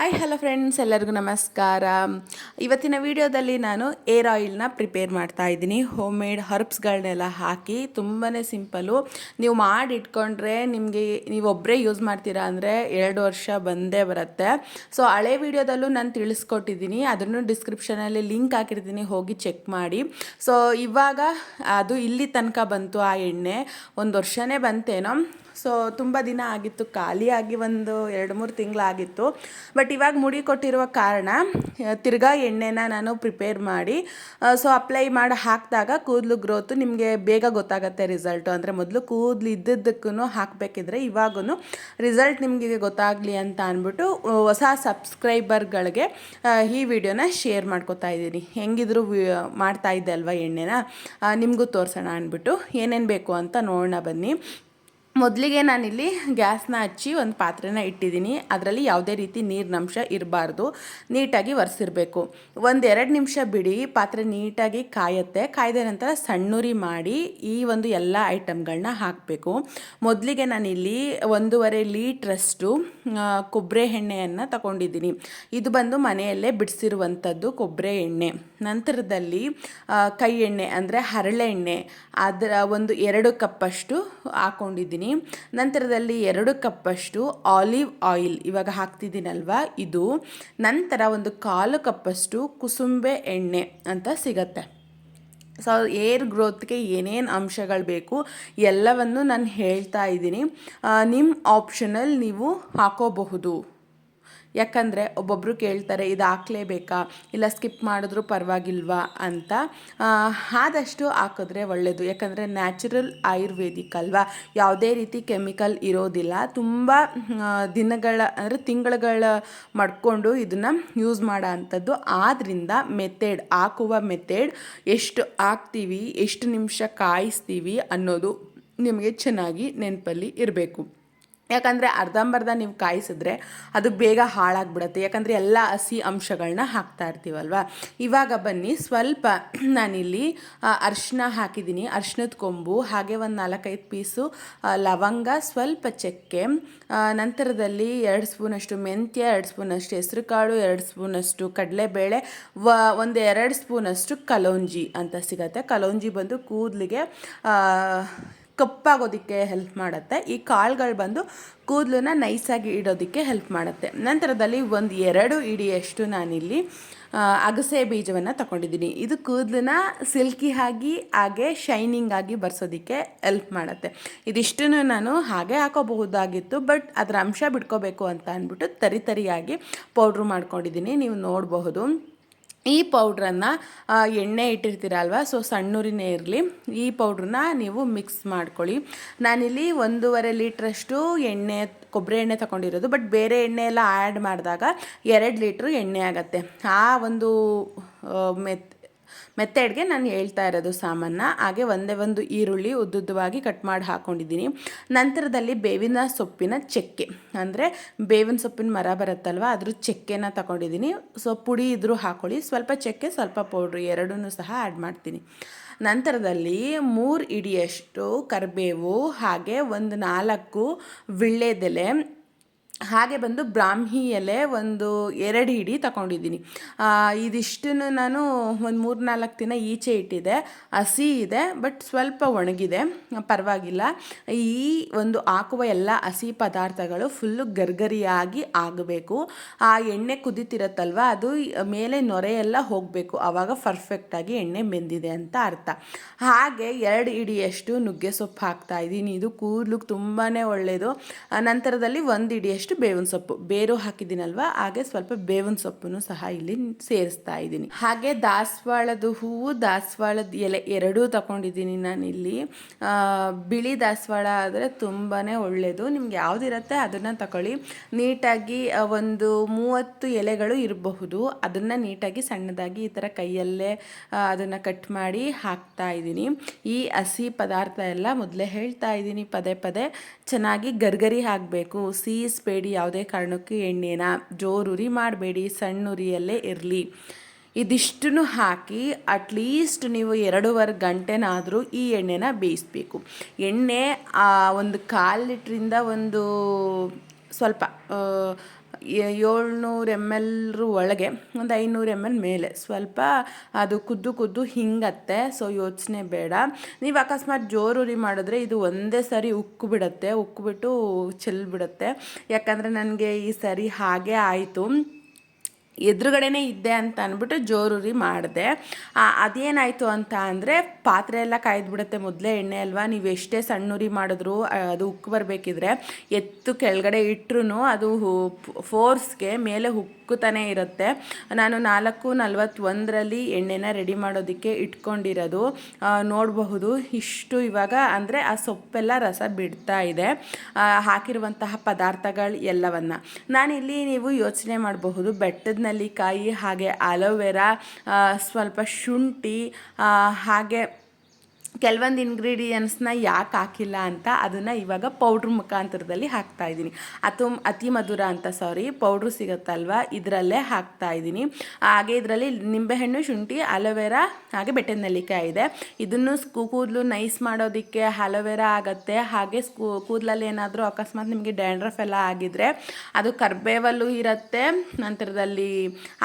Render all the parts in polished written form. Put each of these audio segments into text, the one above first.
Hi hello friends, ಎಲ್ಲರಿಗೂ ನಮಸ್ಕಾರ. ಇವತ್ತಿನ ವಿಡಿಯೋದಲ್ಲಿ ನಾನು ಏರ್ ಆಯಿಲ್ನ ಪ್ರಿಪೇರ್ ಮಾಡ್ತಾ ಇದ್ದೀನಿ. ಹೋಮ್ ಮೇಡ್ ಹರ್ಬ್ಸ್ಗಳನ್ನೆಲ್ಲ ಹಾಕಿ ತುಂಬಾ ಸಿಂಪಲ್ಲು. ನೀವು ಮಾಡಿ ಇಟ್ಕೊಂಡ್ರೆ ನಿಮಗೆ ನೀವೊಬ್ಬರೇ ಯೂಸ್ ಮಾಡ್ತೀರಾ ಅಂದರೆ 2 ವರ್ಷ ಬಂದೇ ಬರುತ್ತೆ. ಸೊ ಹಳೆ ವಿಡಿಯೋದಲ್ಲೂ ನಾನು ತಿಳಿಸ್ಕೊಟ್ಟಿದ್ದೀನಿ, ಅದನ್ನು ಡಿಸ್ಕ್ರಿಪ್ಷನಲ್ಲಿ ಲಿಂಕ್ ಹಾಕಿರ್ತೀನಿ, ಹೋಗಿ ಚೆಕ್ ಮಾಡಿ. ಸೊ ಇವಾಗ ಅದು ಇಲ್ಲಿ ತನಕ ಬಂತು. ಆ ಎಣ್ಣೆ 1 ವರ್ಷನೇ ಬಂತೇನೋ. ಸೊ ತುಂಬ ದಿನ ಆಗಿತ್ತು, ಖಾಲಿಯಾಗಿ ಒಂದು 2-3 ತಿಂಗಳಾಗಿತ್ತು. ಬಟ್ ಇವಾಗ ಮುಡಿ ಕೊಟ್ಟಿರುವ ಕಾರಣ ತಿರ್ಗಾ ಎಣ್ಣೆನ ನಾನು ಪ್ರಿಪೇರ್ ಮಾಡಿ ಸೊ ಅಪ್ಲೈ ಮಾಡಿ ಹಾಕಿದಾಗ ಕೂದಲು ಗ್ರೋತು ನಿಮಗೆ ಬೇಗ ಗೊತ್ತಾಗುತ್ತೆ ರಿಸಲ್ಟು. ಅಂದರೆ ಮೊದಲು ಕೂದಲು ಇದ್ದದ್ದಕ್ಕೂ ಹಾಕಬೇಕಿದ್ರೆ ಇವಾಗೂ ರಿಸಲ್ಟ್ ನಿಮಗೆ ಗೊತ್ತಾಗಲಿ ಅಂತ ಅಂದ್ಬಿಟ್ಟು ಹೊಸ ಸಬ್ಸ್ಕ್ರೈಬರ್ಗಳಿಗೆ ಈ ವಿಡಿಯೋನ ಶೇರ್ ಮಾಡ್ಕೊತಾ ಇದ್ದೀನಿ. ಹೆಂಗಿದ್ರು ಮಾಡ್ತಾ ಇದ್ದೆ ಅಲ್ವಾ ಎಣ್ಣೆನ, ನಿಮಗೂ ತೋರಿಸೋಣ ಅಂದ್ಬಿಟ್ಟು. ಏನೇನು ಬೇಕು ಅಂತ ನೋಡೋಣ ಬನ್ನಿ. ಮೊದಲಿಗೆ ನಾನಿಲ್ಲಿ ಗ್ಯಾಸ್ನ ಹಚ್ಚಿ ಒಂದು ಪಾತ್ರೆನ ಇಟ್ಟಿದ್ದೀನಿ. ಅದರಲ್ಲಿ ಯಾವುದೇ ರೀತಿ ನೀರಿನಂಶ ಇರಬಾರ್ದು, ನೀಟಾಗಿ ಒರೆಸಿರಬೇಕು. 1-2 ನಿಮಿಷ ಬಿಡಿ, ಪಾತ್ರೆ ನೀಟಾಗಿ ಕಾಯುತ್ತೆ. ಕಾಯ್ದ ನಂತರ ಸಣ್ಣುರಿ ಮಾಡಿ ಈ ಒಂದು ಎಲ್ಲ ಐಟಮ್ಗಳನ್ನ ಹಾಕಬೇಕು. ಮೊದಲಿಗೆ ನಾನಿಲ್ಲಿ 1.5 ಲೀಟ್ರಷ್ಟು ಕೊಬ್ಬರಿ ಎಣ್ಣೆಯನ್ನು ತಗೊಂಡಿದ್ದೀನಿ. ಇದು ಬಂದು ಮನೆಯಲ್ಲೇ ಬಿಡಿಸಿರುವಂಥದ್ದು ಕೊಬ್ಬರಿ ಎಣ್ಣೆ. ನಂತರದಲ್ಲಿ ಕೈ ಎಣ್ಣೆ ಅಂದರೆ ಹರಳೆ ಎಣ್ಣೆ, ಅದರ ಒಂದು 2 ಕಪ್ಪಷ್ಟು ಹಾಕ್ಕೊಂಡಿದ್ದೀನಿ. ನಂತರದಲ್ಲಿ 2 ಕಪ್ಪಷ್ಟು ಆಲಿವ್ ಆಯಿಲ್ ಇವಾಗ ಹಾಕ್ತಿದ್ದೀನಲ್ವಾ ಇದು. ನಂತರ ಒಂದು 1/4 ಕಪ್ಪಷ್ಟು ಕುಸುಂಬೆ ಎಣ್ಣೆ ಅಂತ ಸಿಗತ್ತೆ. ಸೊ ಏರ್ ಗ್ರೋತ್ಗೆ ಏನೇನು ಅಂಶಗಳು ಬೇಕು ಎಲ್ಲವನ್ನು ನಾನು ಹೇಳ್ತಾ ಇದ್ದೀನಿ. ನಿಮ್ಮ ಆಪ್ಷನಲ್ ನೀವು ಹಾಕೋಬಹುದು. ಯಾಕಂದರೆ ಒಬ್ಬೊಬ್ಬರು ಕೇಳ್ತಾರೆ ಇದು ಹಾಕಲೇಬೇಕಾ, ಇಲ್ಲ ಸ್ಕಿಪ್ ಮಾಡಿದ್ರೂ ಪರವಾಗಿಲ್ವಾ ಅಂತ. ಆದಷ್ಟು ಹಾಕಿದ್ರೆ ಒಳ್ಳೆಯದು. ಯಾಕಂದರೆ ನ್ಯಾಚುರಲ್ ಆಯುರ್ವೇದಿಕ್ ಅಲ್ವಾ, ಯಾವುದೇ ರೀತಿ ಕೆಮಿಕಲ್ ಇರೋದಿಲ್ಲ. ತುಂಬ ದಿನಗಳ ಅಂದರೆ ತಿಂಗಳುಗಳ ಮಾಡಿಕೊಂಡು ಇದನ್ನು ಯೂಸ್ ಮಾಡೋ ಅಂಥದ್ದು. ಆದ್ದರಿಂದ ಹಾಕುವ ಮೆಥಡ್, ಎಷ್ಟು ಹಾಕ್ತೀವಿ, ಎಷ್ಟು ನಿಮಿಷ ಕಾಯಿಸ್ತೀವಿ ಅನ್ನೋದು ನಿಮಗೆ ಚೆನ್ನಾಗಿ ನೆನಪಲ್ಲಿ ಇರಬೇಕು. ಯಾಕಂದರೆ ಅರ್ಧಂಬರ್ಧ ನೀವು ಕಾಯಿಸಿದ್ರೆ ಅದು ಬೇಗ ಹಾಳಾಗ್ಬಿಡುತ್ತೆ. ಯಾಕಂದರೆ ಎಲ್ಲ ಹಸಿ ಅಂಶಗಳನ್ನ ಹಾಕ್ತಾ ಇರ್ತೀವಲ್ವ. ಇವಾಗ ಬನ್ನಿ, ಸ್ವಲ್ಪ ನಾನಿಲ್ಲಿ ಅರಿಶಿನ ಹಾಕಿದ್ದೀನಿ, ಅರಿಶಿನದ ಕೊಂಬು, ಹಾಗೆ ಒಂದು 4-5 ಪೀಸು ಲವಂಗ, ಸ್ವಲ್ಪ ಚಕ್ಕೆ, ನಂತರದಲ್ಲಿ 2 ಸ್ಪೂನಷ್ಟು ಮೆಂತ್ಯ, 2 ಸ್ಪೂನಷ್ಟು ಹೆಸರು ಕಾಳು, 2 ಸ್ಪೂನಷ್ಟು ಕಡಲೆಬೇಳೆ, 1-2 ಸ್ಪೂನಷ್ಟು ಕಲೋಂಜಿ ಅಂತ ಸಿಗುತ್ತೆ. ಕಲೋಂಜಿ ಬಂದು ಕೂದಲಿಗೆ ಕಪ್ಪಾಗೋದಕ್ಕೆ ಹೆಲ್ಪ್ ಮಾಡುತ್ತೆ. ಈ ಕಾಳುಗಳು ಬಂದು ಕೂದಲನ್ನ ನೈಸಾಗಿ ಇಡೋದಕ್ಕೆ ಹೆಲ್ಪ್ ಮಾಡುತ್ತೆ. ನಂತರದಲ್ಲಿ 1-2 ಹಿಡಿಯಷ್ಟು ನಾನಿಲ್ಲಿ ಅಗಸೆ ಬೀಜವನ್ನು ತಗೊಂಡಿದ್ದೀನಿ. ಇದು ಕೂದಲನ್ನ ಸಿಲ್ಕಿ ಆಗಿ ಹಾಗೆ ಶೈನಿಂಗ್ ಆಗಿ ಬರ್ಸೋದಕ್ಕೆ ಹೆಲ್ಪ್ ಮಾಡುತ್ತೆ. ಇದಿಷ್ಟನ್ನು ನಾನು ಹಾಗೆ ಹಾಕೋಬಹುದಾಗಿತ್ತು, ಬಟ್ ಅದರ ಅಂಶ ಬಿಟ್ಕೋಬೇಕು ಅಂತ ಅಂದ್ಬಿಟ್ಟು ತರಿಯಾಗಿ ಪೌಡ್ರು ಮಾಡ್ಕೊಂಡಿದ್ದೀನಿ, ನೀವು ನೋಡಬಹುದು. ಈ ಪೌಡ್ರನ್ನು ಎಣ್ಣೆ ಇಟ್ಟಿರ್ತೀರಲ್ವ, ಸೊ ಸಣ್ಣೂರಿನೇ ಇರಲಿ, ಈ ಪೌಡ್ರನ್ನ ನೀವು ಮಿಕ್ಸ್ ಮಾಡ್ಕೊಳ್ಳಿ. ನಾನಿಲ್ಲಿ 1.5 ಲೀಟ್ರಷ್ಟು ಕೊಬ್ಬರಿ ಎಣ್ಣೆ ತಗೊಂಡಿರೋದು. ಬಟ್ ಬೇರೆ ಎಣ್ಣೆ ಎಲ್ಲ ಆ್ಯಡ್ ಮಾಡಿದಾಗ 2 ಲೀಟ್ರ್ ಎಣ್ಣೆ ಆಗುತ್ತೆ. ಆ ಒಂದು ಮೆಥಡ್ಗೆ ನಾನು ಹೇಳ್ತಾ ಇರೋದು ಸಾಮಾನ. ಹಾಗೆ ಒಂದು ಈರುಳ್ಳಿ ಉದ್ದುದ್ದವಾಗಿ ಕಟ್ ಮಾಡಿ ಹಾಕ್ಕೊಂಡಿದ್ದೀನಿ. ನಂತರದಲ್ಲಿ ಬೇವಿನ ಸೊಪ್ಪಿನ ಚೆಕ್ಕೆ, ಅಂದರೆ ಬೇವಿನ ಸೊಪ್ಪಿನ ಮರ ಬರುತ್ತಲ್ವ, ಅದ್ರ ಚೆಕ್ಕೆನ ತಗೊಂಡಿದ್ದೀನಿ. ಸೊ ಪುಡಿ ಇದ್ರೂ ಹಾಕ್ಕೊಳ್ಳಿ, ಸ್ವಲ್ಪ ಚೆಕ್ಕೆ ಸ್ವಲ್ಪ ಪೌಡ್ರು ಎರಡನ್ನೂ ಸಹ ಆ್ಯಡ್ ಮಾಡ್ತೀನಿ. ನಂತರದಲ್ಲಿ 3 ಹಿಡಿಯಷ್ಟು ಕರಿಬೇವು, ಹಾಗೆ 1-4 ವೀಳ್ಯದೆಲೆ, ಹಾಗೆ ಬಂದು ಬ್ರಾಹ್ಮಿ ಎಲೆ 2 ಹಿಡಿ ತಗೊಂಡಿದ್ದೀನಿ. ಇದಿಷ್ಟನ್ನು ನಾನು ಒಂದು 3-4 ದಿನ ಈಚೆ ಇಟ್ಟಿದ್ದೆ. ಹಸಿ ಇದೆ, ಬಟ್ ಸ್ವಲ್ಪ ಒಣಗಿದೆ, ಪರವಾಗಿಲ್ಲ. ಈ ಒಂದು ಹಾಕುವ ಎಲ್ಲ ಹಸಿ ಪದಾರ್ಥಗಳು ಫುಲ್ಲು ಗರ್ಗರಿಯಾಗಿ ಆಗಬೇಕು. ಆ ಎಣ್ಣೆ ಕುದೀತಿರತ್ತಲ್ವ, ಅದು ಮೇಲೆ ನೊರೆ ಎಲ್ಲ ಹೋಗಬೇಕು, ಆವಾಗ ಪರ್ಫೆಕ್ಟಾಗಿ ಎಣ್ಣೆ ಬೆಂದಿದೆ ಅಂತ ಅರ್ಥ. ಹಾಗೆ 2 ಹಿಡಿಯಷ್ಟು ನುಗ್ಗೆ ಸೊಪ್ಪು ಹಾಕ್ತಾಯಿದ್ದೀನಿ, ಇದು ಕೂದಲಿಗೆ ತುಂಬಾ ಒಳ್ಳೆಯದು. ನಂತರದಲ್ಲಿ 1 ಹಿಡಿಯಷ್ಟು ಬೇವಿನ ಸೊಪ್ಪು, ಬೇರು ಹಾಕಿದ್ದೀನಲ್ವ, ಹಾಗೆ ಸ್ವಲ್ಪ ಬೇವಿನ ಸೊಪ್ಪನ್ನು ಸಹ ಇಲ್ಲಿ ಸೇರಿಸ್ತಾ ಇದ್ದೀನಿ. ಹಾಗೆ ದಾಸವಾಳದ ಹೂವು, ದಾಸವಾಳದ ಎಲೆ 2 ತಗೊಂಡಿದ್ದೀನಿ ನಾನಿಲ್ಲಿ. ಬಿಳಿ ದಾಸವಾಳ ಆದರೆ ತುಂಬಾ ಒಳ್ಳೆಯದು. ನಿಮ್ಗೆ ಯಾವುದಿರುತ್ತೆ ಅದನ್ನು ತಗೊಳ್ಳಿ. ನೀಟಾಗಿ ಒಂದು 30 ಎಲೆಗಳು ಇರಬಹುದು, ಅದನ್ನು ನೀಟಾಗಿ ಸಣ್ಣದಾಗಿ ಈ ಥರ ಕೈಯಲ್ಲೇ ಅದನ್ನು ಕಟ್ ಮಾಡಿ ಹಾಕ್ತಾ ಇದ್ದೀನಿ. ಈ ಹಸಿ ಪದಾರ್ಥ ಎಲ್ಲ ಮೊದಲೇ ಹೇಳ್ತಾ ಇದ್ದೀನಿ ಪದೇ ಚೆನ್ನಾಗಿ ಗರ್ಗರಿ ಆಗಬೇಕು. ಬೇಡಿ ಯಾವುದೇ ಕಾರಣಕ್ಕೂ ಎಣ್ಣೆನ ಜೋರುರಿ ಮಾಡಬೇಡಿ, ಸಣ್ಣ ಉರಿಯಲ್ಲೇ ಇರಲಿ. ಇದಿಷ್ಟನ್ನು ಹಾಕಿ ಅಟ್ಲೀಸ್ಟ್ ನೀವು 2.5 ಗಂಟೆನಾದರೂ ಈ ಎಣ್ಣೆನ ಬೇಯಿಸಬೇಕು. ಎಣ್ಣೆ 1/4 ಲೀಟ್ರಿಂದ ಒಂದು ಸ್ವಲ್ಪ 700 ml ಒಳಗೆ ಒಂದು 500 ml ಮೇಲೆ ಸ್ವಲ್ಪ ಅದು ಕುದ್ದು ಹಿಂಗತ್ತೆ. ಸೊ ಯೋಚನೆ ಬೇಡ. ನೀವು ಅಕಸ್ಮಾತ್ ಜೋರೂರಿ ಮಾಡಿದ್ರೆ ಇದು ಒಂದೇ ಸರಿ ಉಕ್ಕಿಬಿಡುತ್ತೆ, ಉಕ್ಕಿಬಿಟ್ಟು ಚೆಲ್ಬಿಡುತ್ತೆ. ಯಾಕಂದರೆ ನನಗೆ ಈ ಸರಿ ಹಾಗೆ ಆಯಿತು. ಎದುರುಗಡೆನೇ ಇದ್ದೆ ಅಂತ ಅಂದ್ಬಿಟ್ಟು ಜೋರೂರಿ ಮಾಡಿದೆ. ಅದೇನಾಯಿತು ಅಂತ ಅಂದರೆ ಪಾತ್ರೆ ಎಲ್ಲ ಕಾಯ್ದುಬಿಡುತ್ತೆ. ಮೊದಲೇ ಎಣ್ಣೆ ಅಲ್ವಾ, ನೀವು ಎಷ್ಟೇ ಸಣ್ಣ ಉರಿ ಮಾಡಿದ್ರು ಅದು ಉಕ್ಕು ಬರಬೇಕಿದ್ರೆ ಎತ್ತು ಕೆಳಗಡೆ ಇಟ್ಟರು ಅದು ಫೋರ್ಸ್ಗೆ ಮೇಲೆ ಉಕ್ಕುತ್ತಾನೆ ಇರುತ್ತೆ. ನಾನು 4:41 ಎಣ್ಣೆನ ರೆಡಿ ಮಾಡೋದಕ್ಕೆ ಇಟ್ಕೊಂಡಿರೋದು ನೋಡಬಹುದು. ಇಷ್ಟು ಇವಾಗ ಅಂದರೆ ಆ ಸೊಪ್ಪೆಲ್ಲ ರಸ ಬಿಡ್ತಾ ಇದೆ, ಹಾಕಿರುವಂತಹ ಪದಾರ್ಥಗಳು ಎಲ್ಲವನ್ನು. ನಾನಿಲ್ಲಿ ನೀವು ಯೋಚನೆ ಮಾಡಬಹುದು, ಬೆಟ್ಟದ ನೆಲ್ಲಿಕಾಯಿ ಹಾಗೆ ಅಲೋವೆರಾ, ಸ್ವಲ್ಪ ಶುಂಠಿ, ಹಾಗೆ ಕೆಲವೊಂದು ಇಂಗ್ರೀಡಿಯೆಂಟ್ಸ್ನ ಯಾಕೆ ಹಾಕಿಲ್ಲ ಅಂತ ಅದನ್ನು ಇವಾಗ ಪೌಡ್ರ್ ಮುಖಾಂತರದಲ್ಲಿ ಹಾಕ್ತಾಯಿದ್ದೀನಿ. ಅತಿ ಮಧುರ ಅಂತ ಪೌಡ್ರು ಸಿಗುತ್ತಲ್ವ, ಇದರಲ್ಲೇ ಹಾಕ್ತಾಯಿದ್ದೀನಿ. ಹಾಗೆ ಇದರಲ್ಲಿ ನಿಂಬೆಹಣ್ಣು, ಶುಂಠಿ, ಅಲೋವೆರಾ ಹಾಗೆ ಬೆಟ್ಟದ ನೆಲ್ಲಿಕಾಯಿ ಇದೆ. ಇದನ್ನು ಕೂದಲು ನೈಸ್ ಮಾಡೋದಕ್ಕೆ ಅಲೋವೆರಾ ಆಗುತ್ತೆ. ಹಾಗೆ ಕೂದಲಲ್ಲಿ ಏನಾದರೂ ಅಕಸ್ಮಾತ್ ನಿಮಗೆ ಡ್ಯಾಂಡ್ರಫ್ ಎಲ್ಲ ಆಗಿದ್ರೆ ಅದು ಕರ್ಬೇವಲ್ಲೂ ಇರುತ್ತೆ, ನಂತರದಲ್ಲಿ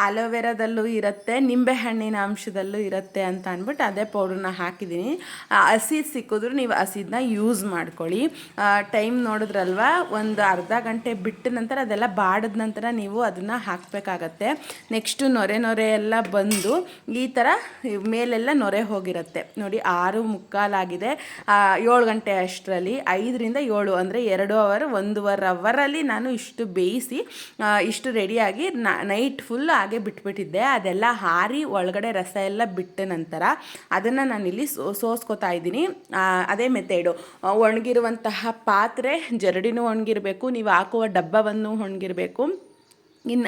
ಅಲೋವೆರಾದಲ್ಲೂ ಇರುತ್ತೆ, ನಿಂಬೆಹಣ್ಣಿನ ಅಂಶದಲ್ಲೂ ಇರುತ್ತೆ ಅಂತ ಅಂದ್ಬಿಟ್ಟು ಅದೇ ಪೌಡ್ರನ್ನ ಹಾಕಿದ್ದೀನಿ. ಹಸಿ ಸಿಕ್ಕಿದ್ರು ನೀವು ಹಸಿದನ್ನ ಯೂಸ್ ಮಾಡ್ಕೊಳ್ಳಿ. ಟೈಮ್ ನೋಡಿದ್ರಲ್ವ, ಒಂದು ಅರ್ಧ ಗಂಟೆ ಬಿಟ್ಟ ನಂತರ ಅದೆಲ್ಲ ಬಾಡಿದ ನಂತರ ನೀವು ಅದನ್ನು ಹಾಕಬೇಕಾಗತ್ತೆ. ನೆಕ್ಸ್ಟು ನೊರೆ ಎಲ್ಲ ಬಂದು ಈ ಥರ ಮೇಲೆಲ್ಲ ನೊರೆ ಹೋಗಿರುತ್ತೆ ನೋಡಿ. 6:45 7 ಗಂಟೆ ಅಷ್ಟರಲ್ಲಿ 5ರಿಂದ 7 ಅಂದರೆ 2 ಅವರ್ 1.5 ಅವರಲ್ಲಿ ನಾನು ಇಷ್ಟು ಬೇಯಿಸಿ ಇಷ್ಟು ರೆಡಿಯಾಗಿ ನೈಟ್ ಫುಲ್ ಹಾಗೆ ಬಿಟ್ಬಿಟ್ಟಿದ್ದೆ. ಅದೆಲ್ಲ ಹಾರಿ ಒಳಗಡೆ ರಸ ಎಲ್ಲ ಬಿಟ್ಟ ನಂತರ ಅದನ್ನು ನಾನಿಲ್ಲಿ ಸೋಸ್ಕೊತಾ ಇದ್ದೀನಿ. ಅದೇ ಮೆಥಡು. ಒಣಗಿರುವಂತಹ ಪಾತ್ರೆ ಜರಡಿನೂ ಒಣಗಿರಬೇಕು, ನೀವು ಹಾಕುವ ಡಬ್ಬವನ್ನು ಒಣಗಿರಬೇಕು.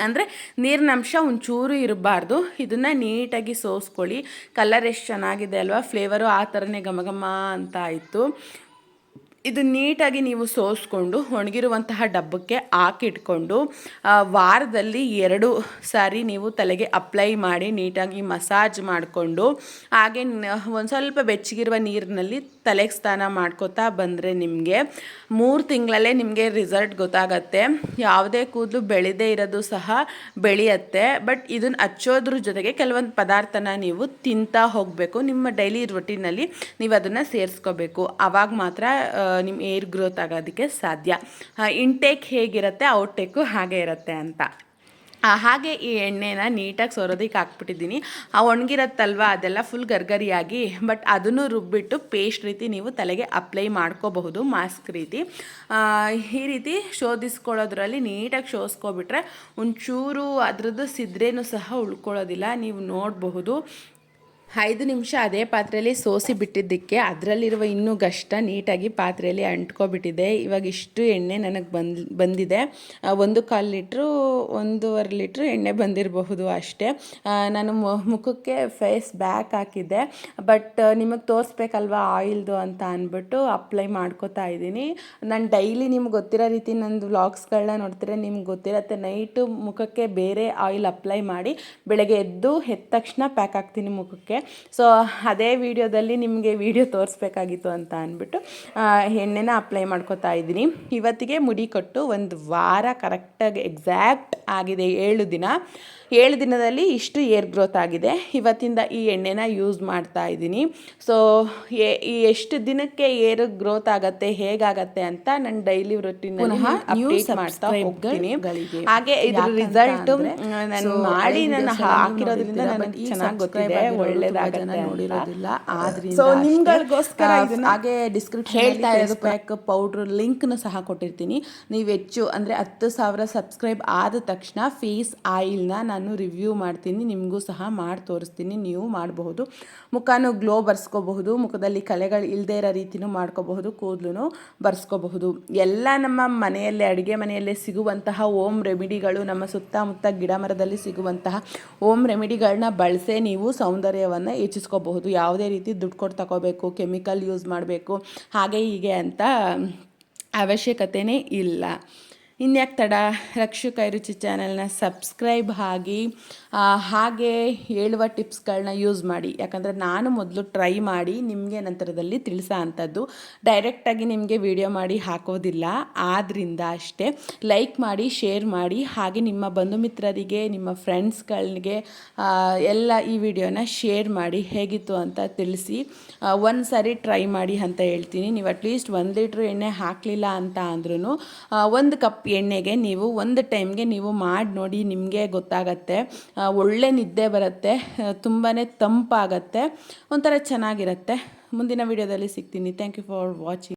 ಅಂದರೆ ನೀರಿನ ಅಂಶ ಒಂಚೂರು ಇರಬಾರ್ದು. ಇದನ್ನು ನೀಟಾಗಿ ಸೋಸ್ಕೊಳ್ಳಿ. ಕಲರ್ ಎಷ್ಟು ಚೆನ್ನಾಗಿದೆ ಅಲ್ವಾ, ಫ್ಲೇವರು ಆ ಥರನೇ ಘಮ ಅಂತ ಆಯಿತು. ಇದು ನೀಟಾಗಿ ನೀವು ಸೋಸ್ಕೊಂಡು ಒಣಗಿರುವಂತಹ ಡಬ್ಬಕ್ಕೆ ಹಾಕಿಟ್ಕೊಂಡು ವಾರದಲ್ಲಿ 2 ಸಾರಿ ನೀವು ತಲೆಗೆ ಅಪ್ಲೈ ಮಾಡಿ ನೀಟಾಗಿ ಮಸಾಜ್ ಮಾಡಿಕೊಂಡು ಹಾಗೆ ಒಂದು ಸ್ವಲ್ಪ ಬೆಚ್ಚಗಿರುವ ನೀರಿನಲ್ಲಿ ತಲೆಗೆ ಸ್ನಾನ ಮಾಡ್ಕೋತಾ ಬಂದರೆ ನಿಮಗೆ 3 ತಿಂಗಳಲ್ಲೇ ನಿಮಗೆ ರಿಸಲ್ಟ್ ಗೊತ್ತಾಗತ್ತೆ. ಯಾವುದೇ ಕೂದಲು ಬೆಳೆದೇ ಇರೋದು ಸಹ ಬೆಳೆಯುತ್ತೆ. ಬಟ್ ಇದನ್ನು ಹಚ್ಚೋದ್ರ ಜೊತೆಗೆ ಕೆಲವೊಂದು ಪದಾರ್ಥನ ನೀವು ತಿಂತಾ ಹೋಗಬೇಕು. ನಿಮ್ಮ ಡೈಲಿ ರೊಟೀನಲ್ಲಿ ನೀವು ಅದನ್ನು ಸೇರಿಸ್ಕೋಬೇಕು. ಆವಾಗ ಮಾತ್ರ ನಿಮ್ಮ ಏರ್ ಗ್ರೋತ್ ಆಗೋದಕ್ಕೆ ಸಾಧ್ಯ. ಇಂಟೇಕ್ ಹೇಗಿರುತ್ತೆ ಔಟ್ಟೇಕು ಹಾಗೆ ಇರುತ್ತೆ ಅಂತ. ಹಾಗೆ ಈ ಎಣ್ಣೆನ ನೀಟಾಗಿ ಸೋರೋದಕ್ಕೆ ಹಾಕ್ಬಿಟ್ಟಿದ್ದೀನಿ. ಒಣಗಿರತ್ತಲ್ವ ಅದೆಲ್ಲ ಫುಲ್ ಗರ್ಗರಿಯಾಗಿ, ಬಟ್ ಅದನ್ನು ರುಬ್ಬಿಟ್ಟು ಪೇಸ್ಟ್ ರೀತಿ ನೀವು ತಲೆಗೆ ಅಪ್ಲೈ ಮಾಡ್ಕೋಬಹುದು, ಮಾಸ್ಕ್ ರೀತಿ. ಈ ರೀತಿ ಶೋಧಿಸ್ಕೊಳ್ಳೋದ್ರಲ್ಲಿ ನೀಟಾಗಿ ಶೋಧಿಸ್ಕೊಬಿಟ್ರೆ ಒಂಚೂರು ಅದರದ್ದು ಸಿದ್ರೇನೂ ಸಹ ಉಳ್ಕೊಳ್ಳೋದಿಲ್ಲ. ನೀವು ನೋಡಬಹುದು 5 ನಿಮಿಷ ಅದೇ ಪಾತ್ರೆಯಲ್ಲಿ ಸೋಸಿ ಬಿಟ್ಟಿದ್ದಕ್ಕೆ ಅದರಲ್ಲಿರುವ ಇನ್ನೂ ಗಷ್ಟ ನೀಟಾಗಿ ಪಾತ್ರೆಯಲ್ಲಿ ಅಂಟ್ಕೊಬಿಟ್ಟಿದೆ. ಇವಾಗ ಇಷ್ಟು ಎಣ್ಣೆ ನನಗೆ ಬಂದಿದೆ. 1/4 ಲೀಟ್ರು 1.5 ಲೀಟ್ರು ಎಣ್ಣೆ ಬಂದಿರಬಹುದು ಅಷ್ಟೇ. ನಾನು ಮುಖಕ್ಕೆ ಫೇಸ್ ಬ್ಯಾಕ್ ಹಾಕಿದ್ದೆ, ಬಟ್ ನಿಮಗೆ ತೋರಿಸ್ಬೇಕಲ್ವ ಆಯಿಲ್ದು ಅಂತ ಅಂದ್ಬಿಟ್ಟು ಅಪ್ಲೈ ಮಾಡ್ಕೋತಾ ಇದ್ದೀನಿ. ನಾನು ಡೈಲಿ ನಿಮ್ಗೆ ಗೊತ್ತಿರೋ ರೀತಿ ನಂದು ವ್ಲಾಗ್ಸ್ಗಳನ್ನ ನೋಡ್ತೀರ, ನಿಮ್ಗೆ ಗೊತ್ತಿರತ್ತೆ. ನೈಟು ಮುಖಕ್ಕೆ ಬೇರೆ ಆಯಿಲ್ ಅಪ್ಲೈ ಮಾಡಿ ಬೆಳಗ್ಗೆ ಎದ್ದ ತಕ್ಷಣ ಪ್ಯಾಕ್ ಹಾಕ್ತೀನಿ ಮುಖಕ್ಕೆ. ಸೊ ಅದೇ ವಿಡಿಯೋದಲ್ಲಿ ನಿಮಗೆ ವಿಡಿಯೋ ತೋರಿಸ್ಬೇಕಾಗಿತ್ತು ಅಂತ ಅಂದ್ಬಿಟ್ಟು ಎಣ್ಣೆನ ಅಪ್ಲೈ ಮಾಡ್ಕೋತಾ ಇದ್ದೀನಿ. ಇವತ್ತಿಗೆ ಮುಡಿ ಕೊಟ್ಟು 1 ವಾರ ಕರೆಕ್ಟಾಗಿ ಎಕ್ಸಾಕ್ಟ್ ಆಗಿದೆ. 7 ದಿನದಲ್ಲಿ ಇಷ್ಟು ಏರ್ ಗ್ರೋತ್ ಆಗಿದೆ. ಇವತ್ತಿಂದ ಈ ಎಣ್ಣೆನ ಯೂಸ್ ಮಾಡ್ತಾ ಇದ್ದೀನಿ. ಸೊ ಎಷ್ಟು ದಿನಕ್ಕೆ ಏರ್ ಗ್ರೋತ್ ಆಗುತ್ತೆ, ಹೇಗಾಗತ್ತೆ ಅಂತ ನಾನು ಡೈಲಿ ರೊಟೀನಲ್ಲಿ ಅಪ್ಡೇಟ್ ಮಾಡ್ತಾ ಹೋಗ್ತೀನಿ. ಹಾಗೆ ಇದ್ರ ರಿಸಲ್ಟು ನಾನು ಮಾಡಿ ನಾನು ಹಾಕಿರೋದ್ರಿಂದ ನನಗೆ ಚೆನ್ನಾಗಿ ಗೊತ್ತಿದೆ, ಒಳ್ಳೇದಾಗತ್ತೆ ನೋಡಿರೋದಿಲ್ಲ. ಆದ್ರಿಂದ ನಿಮ್ಗಳಿಗೋಸ್ಕರ ಹಾಗೆ ಡಿಸ್ಕ್ರಿಪ್ಷನ್ ಹೇಳ್ತಾ ಇರೋದು ಪ್ಯಾಕ್ ಪೌಡ್ರ್ ಲಿಂಕ್ನು ಸಹ ಕೊಟ್ಟಿರ್ತೀನಿ. ನೀವು ಹೆಚ್ಚು ಅಂದರೆ 10,000 ಸಬ್ಸ್ಕ್ರೈಬ್ ಆದ ತಕ್ಷಣ ಫೇಸ್ ಆಯಿಲ್ನ ನಾನು ರಿವ್ಯೂ ಮಾಡ್ತೀನಿ, ನಿಮಗೂ ಸಹ ಮಾಡಿ ತೋರಿಸ್ತೀನಿ. ನೀವು ಮಾಡಬಹುದು. ಮುಖನೂ ಗ್ಲೋ ಬರ್ಸ್ಕೋಬಹುದು, ಮುಖದಲ್ಲಿ ಕಲೆಗಳು ಇಲ್ಲದೇ ಇರೋ ರೀತಿನೂ ಮಾಡ್ಕೋಬಹುದು, ಕೂದಲು ಬರ್ಸ್ಕೋಬಹುದು. ಎಲ್ಲ ನಮ್ಮ ಮನೆಯಲ್ಲೇ ಅಡುಗೆ ಮನೆಯಲ್ಲೇ ಸಿಗುವಂತಹ ಓಮ್ ರೆಮಿಡಿಗಳು, ನಮ್ಮ ಸುತ್ತಮುತ್ತ ಗಿಡ ಮರದಲ್ಲಿ ಸಿಗುವಂತಹ ಓಮ್ ರೆಮಿಡಿಗಳನ್ನ ಬಳಸೇ ನೀವು ಸೌಂದರ್ಯವನ್ನು ಹೆಚ್ಚಿಸ್ಕೋಬಹುದು. ಯಾವುದೇ ರೀತಿ ದುಡ್ಡು ಕೊಟ್ಟು ತಗೋಬೇಕು, ಕೆಮಿಕಲ್ ಯೂಸ್ ಮಾಡಬೇಕು ಹಾಗೆ ಹೀಗೆ ಅಂತ ಅವಶ್ಯಕತೆಯೇ ಇಲ್ಲ. ಇನ್ಯಾಕೆ ತಡ, ರಕ್ಷು ಕೈ ರುಚಿ ಚಾನಲ್ನ ಸಬ್ಸ್ಕ್ರೈಬ್ ಆಗಿ ಹಾಗೆ ಹೇಳುವ ಟಿಪ್ಸ್ಗಳನ್ನ ಯೂಸ್ ಮಾಡಿ. ಯಾಕಂದರೆ ನಾನು ಮೊದಲು ಟ್ರೈ ಮಾಡಿ ನಿಮಗೆ ನಂತರದಲ್ಲಿ ತಿಳಿಸೋ ಅಂಥದ್ದು, ಡೈರೆಕ್ಟಾಗಿ ನಿಮಗೆ ವಿಡಿಯೋ ಮಾಡಿ ಹಾಕೋದಿಲ್ಲ. ಆದ್ದರಿಂದ ಅಷ್ಟೇ ಲೈಕ್ ಮಾಡಿ, ಶೇರ್ ಮಾಡಿ, ಹಾಗೆ ನಿಮ್ಮ ಬಂಧು ಮಿತ್ರರಿಗೆ, ನಿಮ್ಮ ಫ್ರೆಂಡ್ಸ್ಗಳಿಗೆ ಎಲ್ಲ ಈ ವಿಡಿಯೋನ ಶೇರ್ ಮಾಡಿ, ಹೇಗಿತ್ತು ಅಂತ ತಿಳಿಸಿ. ಒಂದು ಸಾರಿ ಟ್ರೈ ಮಾಡಿ ಅಂತ ಹೇಳ್ತೀನಿ. ನೀವು ಅಟ್ಲೀಸ್ಟ್ 1 ಲೀಟ್ರ್ ಎಣ್ಣೆ ಹಾಕಲಿಲ್ಲ ಅಂತ ಅಂದ್ರೂ 1 ಕಪ್ ಎಣ್ಣೆಗೆ ನೀವು 1 ಟೈಮ್ಗೆ ನೀವು ಮಾಡಿ ನೋಡಿ, ನಿಮಗೆ ಗೊತ್ತಾಗತ್ತೆ. ಒಳ್ಳೆ ನಿದ್ದೆ ಬರುತ್ತೆ, ತುಂಬಾ ತಂಪಾಗತ್ತೆ, ಒಂಥರ ಚೆನ್ನಾಗಿರುತ್ತೆ. ಮುಂದಿನ ವಿಡಿಯೋದಲ್ಲಿ ಸಿಗ್ತೀನಿ. Thank you for watching.